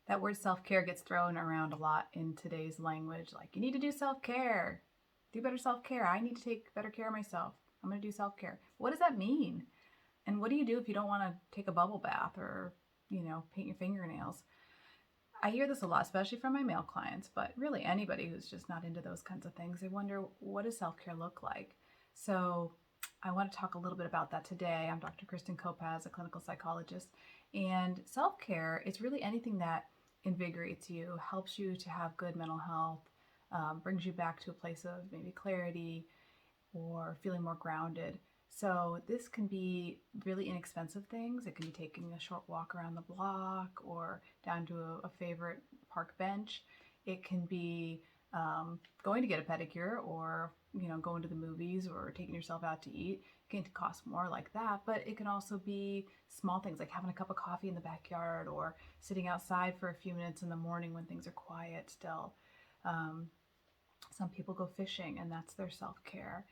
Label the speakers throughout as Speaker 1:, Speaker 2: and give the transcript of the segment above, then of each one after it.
Speaker 1: That word self-care gets thrown around a lot in today's language. Like, you need to do self-care. Do better self-care. I need to take better care of myself. I'm going to do self-care. What does that mean? And what do you do if you don't want to take a bubble bath or, paint your fingernails? I hear this a lot, especially from my male clients, but really anybody who's just not into those kinds of things. They wonder, what does self-care look like? So I want to talk a little bit about that today. I'm Dr. Kristen Kopacz, a clinical psychologist. And self-care is really anything that invigorates you, helps you to have good mental health, brings you back to a place of maybe clarity or feeling more grounded. So this can be really inexpensive things. It can be taking a short walk around the block or down to a favorite park bench. It can be going to get a pedicure or going to the movies or taking yourself out to eat. It can cost more like that, but it can also be small things like having a cup of coffee in the backyard or sitting outside for a few minutes in the morning when things are quiet still. Some people go fishing and that's their self-care.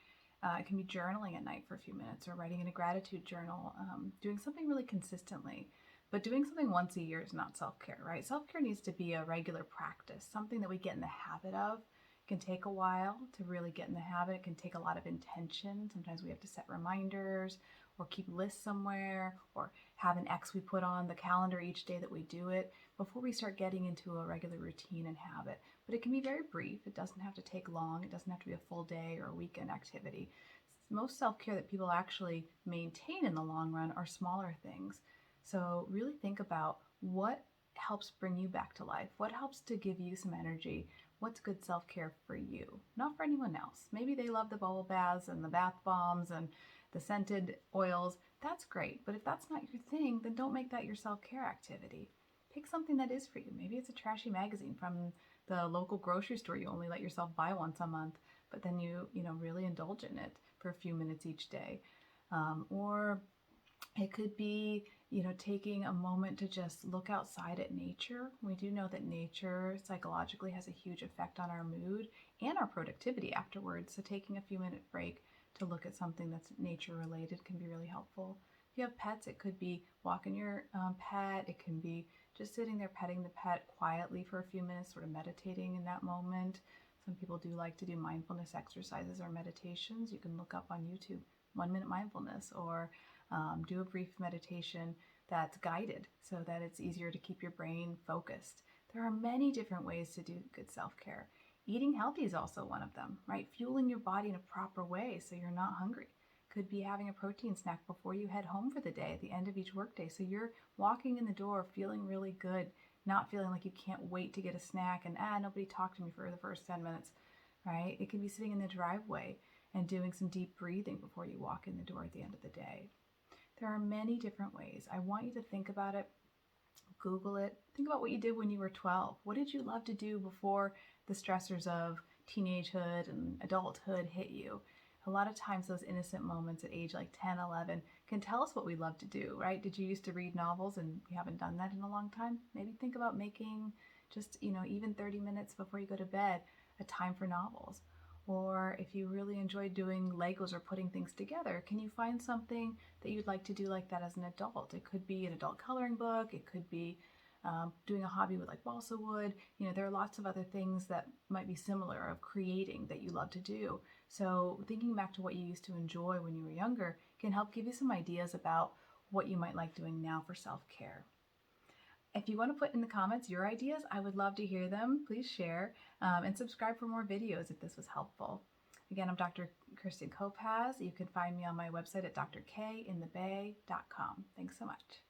Speaker 1: It can be journaling at night for a few minutes or writing in a gratitude journal, doing something really consistently. But doing something once a year is not self-care, right? Self-care needs to be a regular practice, something that we get in the habit of. It can take a while to really get in the habit. It can take a lot of intention. Sometimes we have to set reminders or keep lists somewhere or have an X we put on the calendar each day that we do it before we start getting into a regular routine and habit. But it can be very brief. It doesn't have to take long. It doesn't have to be a full day or a weekend activity. Most self-care that people actually maintain in the long run are smaller things. So really think about what helps bring you back to life. What helps to give you some energy? What's good self-care for you, not for anyone else? Maybe they love the bubble baths and the bath bombs and the scented oils. That's great. But if that's not your thing, then don't make that your self-care activity. Pick something that is for you. Maybe it's a trashy magazine from the local grocery store you only let yourself buy once a month, but then you really indulge in it for a few minutes each day. Or it could be, taking a moment to just look outside at nature. We do know that nature psychologically has a huge effect on our mood and our productivity afterwards. So taking a few minute break to look at something that's nature related can be really helpful. If you have pets, it could be walking your pet. It can be just sitting there petting the pet quietly for a few minutes, sort of meditating in that moment. Some people do like to do mindfulness exercises or meditations. You can look up on YouTube 1 minute mindfulness or do a brief meditation that's guided so that it's easier to keep your brain focused. There are many different ways to do good self-care. Eating healthy is also one of them, right? Fueling your body in a proper way so you're not hungry. Could be having a protein snack before you head home for the day at the end of each workday. So you're walking in the door feeling really good, not feeling like you can't wait to get a snack and nobody talked to me for the first 10 minutes, right? It can be sitting in the driveway and doing some deep breathing before you walk in the door at the end of the day. There are many different ways. I want you to think about it. Google it. Think about what you did when you were 12. What did you love to do before the stressors of teenagehood and adulthood hit you? A lot of times those innocent moments at age like 10, 11 can tell us what we love to do, right? Did you used to read novels and you haven't done that in a long time? Maybe think about making just, even 30 minutes before you go to bed a time for novels. Or if you really enjoy doing Legos or putting things together, can you find something that you'd like to do like that as an adult? It could be an adult coloring book. It could be doing a hobby with like balsa wood. There are lots of other things that might be similar of creating that you love to do. So thinking back to what you used to enjoy when you were younger can help give you some ideas about what you might like doing now for self-care. If you want to put in the comments your ideas, I would love to hear them. Please share and subscribe for more videos if this was helpful. Again, I'm Dr. Kristen Kopacz. You can find me on my website at drkinthebay.com. Thanks so much.